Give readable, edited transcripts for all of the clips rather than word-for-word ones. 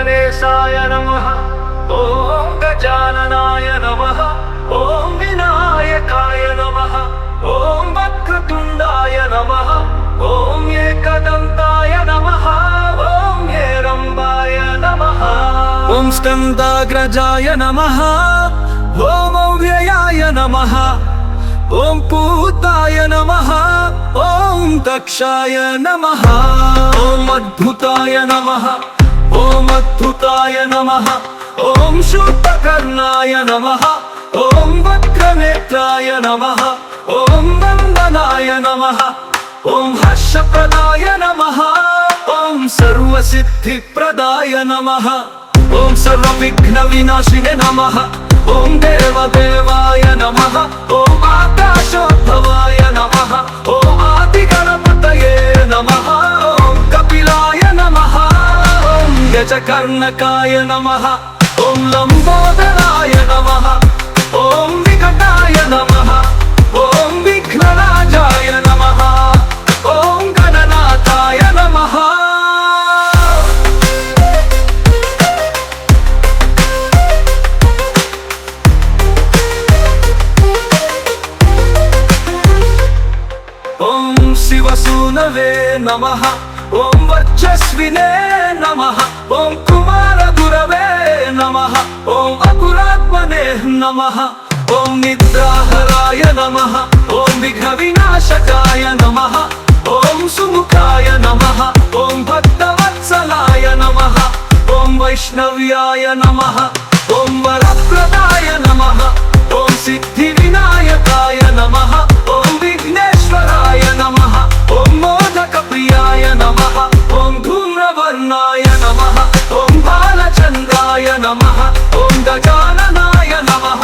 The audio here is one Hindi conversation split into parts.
गणेशाय नमः। ॐ गजाननाय नमः। ॐ विनायकाय नमः। ॐ वक्रतुण्डाय नमः। ॐ एकदन्ताय नमः। ॐ हेरम्बाय नमः। ॐ स्कन्दाग्रजाय नमः। ॐ अव्ययाय नमः। ॐ पूताय नमः। ॐ दक्षाय नमः। ॐ अद्भुताय नमः। ॐ अद्भुताय नमः। ॐ शूर्पकर्णाय नमः। ॐ वक्रनेत्राय नमः। ॐ वन्दनाय नमः। ॐ हर्षप्रदाय नमः। ॐ सर्वसिद्धिप्रदाय नमः। ॐ सर्वविघ्नविनाशिने नमः। ॐ देवदेवाय नमः। ॐ आकाशोद्भवाय नमः। ॐ आदिगणपतये नमः। ॐ कपिलाय नमः। ॐ गजकर्णकाय नमः। ॐ लम्बोदराय नमः। ॐ विकटाय नमः। ॐ विघ्नराजाय नमः। ॐ गणनाथाय नमः। ॐ शिवसूनवे नमः। ॐ वर्चस्विने नमः। ॐ कुमारगुरवे नमः। ॐ अकुलात्मने नमः। ॐ निद्राहराय नमः। ॐ विघ्नविनाशकाय नमः। ॐ सुमुखाय नमः। ॐ भक्तवत्सलाय नमः। ॐ वैष्णव्याय नमः। ॐ वरप्रदाय नमः। ॐ सिद्धिविनायकाय नमः। ॐ विघ्नेश्वराय नमः। ॐ मोदकप्रियाय नमः। ॐ धूम्रवर्णाय नमः। ॐ बालचन्द्राय नमः। ॐ गजाननाय नमः।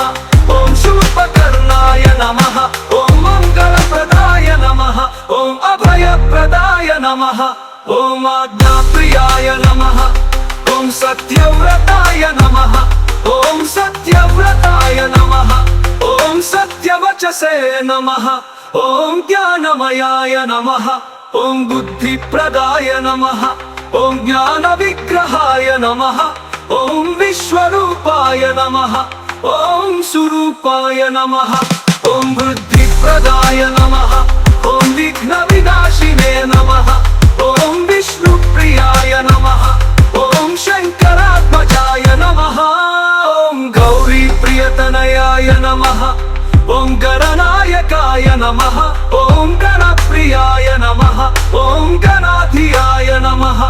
ॐ शूर्पकर्णाय नमः। ॐ मङ्गलप्रदाय नमः। ॐ अभयप्रदाय नमः। ॐ आज्ञाप्रियाय नमः। ॐ सत्यव्रताय नमः। ॐ सत्यव्रताय नमः। ॐ सत्यवचसे नमः। ॐ ज्ञानमयाय नमः। ॐ बुद्धिप्रदाय नमः। ॐ ज्ञानविग्रहाय नमः। ॐ विश्वरूपाय नमः। ॐ सुरूपाय नमः। ॐ बुद्धिप्रदाय नमः। ॐ विघ्नविनाशिने नमः। ॐ विष्णुप्रियाय नमः। ॐ शङ्करात्मजाय नमः। ॐ गौरीप्रियतनयाय नमः। ॐ गणनायकाय नमः। ॐ गणप्रियाय नमः। ॐ गणाधियाय नमः।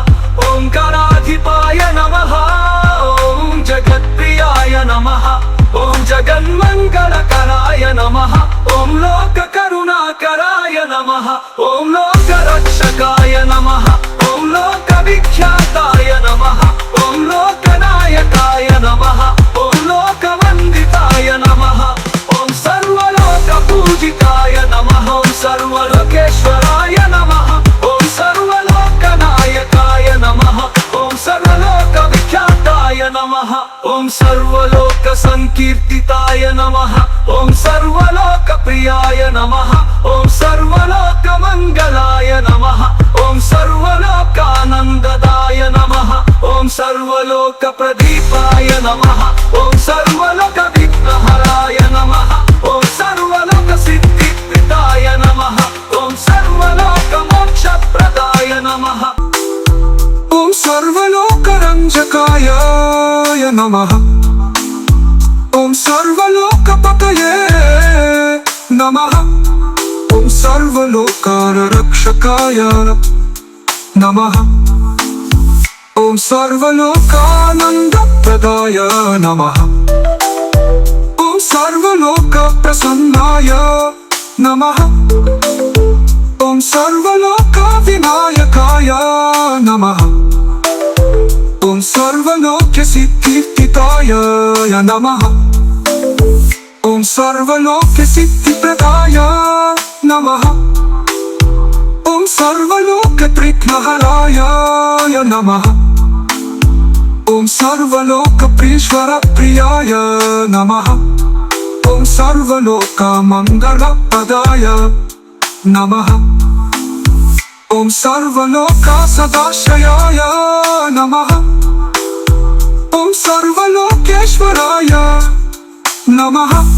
ॐ गणाधिपाय नमः। ॐ जगत्प्रियाय नमः। ॐ जगन्मङ्गलकराय नमः। ॐ लोककरुणाकराय नमः। ॐ लोकरक्षकाय नमः। ॐ लोकविख्याताय नमः। ॐ लोकनायकाय नमः। ॐ लोकवन्दिताय नमः। ॐ सर्वलोकपूजिताय नमः। ॐ सर्वलोकेश्वराय नमः। ॐ सर्वलोकनायकाय नमः। ॐ सर्वलोकविख्याताय नमः। ॐ सर्वलोकसङ्कीर्तिताय नमः। ॐ सर्वलोकप्रियाय नमः। ॐ सर्वलोकमङ्गलाय नमः। ॐ सर्वलोकानन्ददाय नमः। ॐ सर्वलोकप्रदीपाय नमः। ॐ सर्वलोकविघ्नहराय नमः। ॐ सर्वलोकसिद्धिप्रदाय नमः। ॐ सर्वलोकमोक्षप्रदाय नमः। ॐ सर्वलोकरञ्जकाय नमः। ॐ सर्वलोकपतये नमः। ॐ सर्वलोकरक्षकाय नमः। ॐ सर्वलोकानन्दप्रदाय नमः। ॐ सर्वलोकप्रसन्नाय नमः। ॐ सर्वलोकविनायकाय नमः। ॐ सर्वलोकसिद्धिप्रदाय नमः। ॐ सर्वलोकसिद्धिप्रदाय नमः। ॐ सर्वलोकत्रिघ्नहराय नमः। ॐ सर्वलोकप्रीश्वरप्रियाय नमः। ॐ सर्वलोकमङ्गलप्रदाय नमः। ॐ सर्वलोकसदाश्रयाय नमः। सर्वलोकेश्वराय नमः।